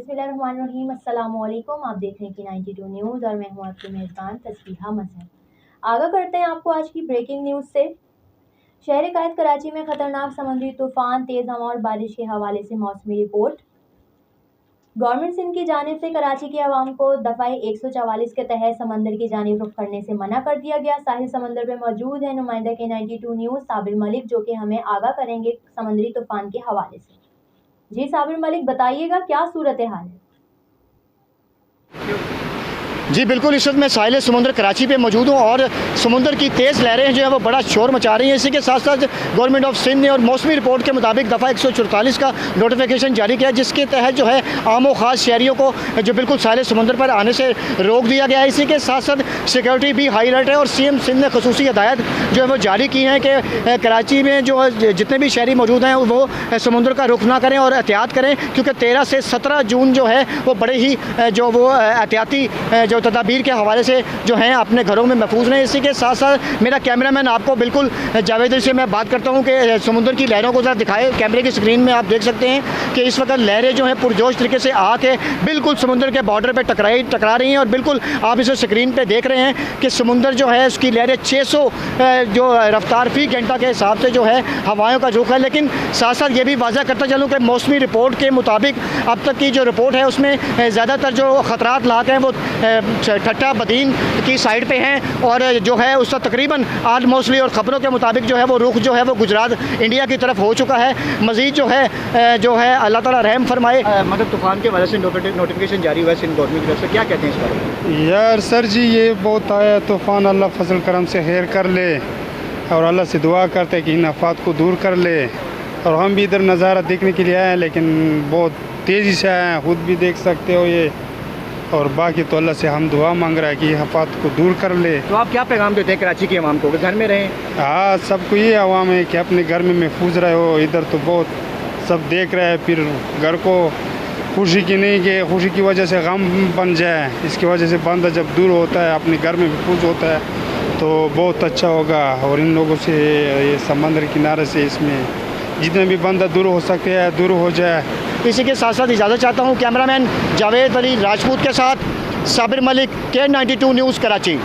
बिस्मिल्लाहिर्रहमानिर्रहीम। अस्सलामुअलैकुम। आप देख रहे हैं कि 92 न्यूज़ और मैं हूं आपकी मेज़बान तस्बीहा मज़हर। आगाह करते हैं आपको आज की ब्रेकिंग न्यूज़ से। शहर कायद कराची में खतरनाक समुद्री तूफान, तेज़ हवा और बारिश के हवाले से मौसमी रिपोर्ट। गवर्नमेंट सिंध की जानिब से कराची के अवाम को दफ़ा 144 के तहत समंदर की जानिब रुख करने से मना कर दिया गया। साहिल समंदर पर मौजूद है नुमाइंदा के 92 न्यूज़ साबिर मलिक, जो कि हमें आगाह करेंगे समंदरी तूफान के हवाले से। जी साबिर मलिक, बताइएगा क्या सूरत हाल है? जी बिल्कुल, इस वक्त मैं साहिल समुंदर कराची पे मौजूद हूँ और समुंदर की तेज़ लहरें जो है वो बड़ा शोर मचा रही हैं। इसी के साथ साथ गवर्नमेंट ऑफ सिंध ने और मौसमी रिपोर्ट के मुताबिक दफ़ा 144 का नोटिफिकेशन जारी किया, जिसके तहत जो है आम और ख़ास शहरियों को जो बिल्कुल साहिल समुंदर पर आने से रोक दिया गया है। इसी के साथ साथ सिक्योरिटी भी हाई अलर्ट है और CM सिंध ने खसूसी हिदायत जो है वो जारी की हैं कि कराची में जो जितने भी शहरी मौजूद हैं वो समुंदर का रुख ना करें और एहतियात करें, क्योंकि 13 से 17 जून जो है वो बड़े ही जो वो एहतियाती जो तदाबीर के हवाले से जो हैं अपने घरों में महफूज रहें। इसी के साथ साथ मेरा कैमरामैन आपको बिल्कुल जावेद से मैं बात करता हूं कि समुद्र की लहरों को ज़रा दिखाए। कैमरे की स्क्रीन में आप देख सकते हैं कि इस वक्त लहरें जो हैं पुरजोश तरीके से आके बिल्कुल समुद्र के बॉर्डर पर टकरा रही हैं और बिल्कुल आप इसे स्क्रीन पर देख रहे हैं कि समुद्र जो है उसकी लहरें 600 जो रफ्तार फ़ी घंटा के हिसाब से जो है हवाओं का रुख है। लेकिन साथ साथ ये भी वाज़ा करता चलूँ कि मौसमी रिपोर्ट के मुताबिक अब तक की जो रिपोर्ट है उसमें ज़्यादातर जो ख़तरात लाक हैं वो ठट्टा बदीन की साइड पे हैं और जो है उसका तकरीबन आज मोस्टली और ख़बरों के मुताबिक जो है वो रुख जो है वो गुजरात इंडिया की तरफ हो चुका है। मज़ीद जो है अल्लाह ताला रहम फरमाए। मतलब तूफ़ान के वजह से नोटिफिकेशन जारी हुआ है सिंध गवर्नमेंट की तरफ से, क्या कहते हैं इस बारे में? यार सर जी, ये बहुत आया तूफ़ान, अल्लाह फजल करम से खैर कर ले और अल्लाह से दुआ करते कि इन आफात को दूर कर ले। और हम भी इधर नज़ारा देखने के लिए आए हैं, लेकिन बहुत तेज़ी से आए हैं, खुद भी देख सकते हो ये। और बाकी तो अल्लाह से हम दुआ मांग रहा है कि आफात को दूर कर ले। तो आप क्या पैगाम देते हैं कराची के अवाम को कि घर में रहें? हाँ, सबको ये आवाम है कि अपने घर में महफूज रहे हो। इधर तो बहुत सब देख रहे हैं, फिर घर को खुशी की नहीं कि खुशी की वजह से गम बन जाए। इसकी वजह से बंदा जब दूर होता है, अपने घर में महफूज होता है तो बहुत अच्छा होगा। और इन लोगों से ये समंदर किनारे से इसमें जितने भी बंदा दूर हो सकते हैं दूर हो जाए। इसी के साथ साथ इजाज़त चाहता हूँ। कैमरामैन जावेद अली राजपूत के साथ साबिर मलिक, K92 न्यूज़ कराची।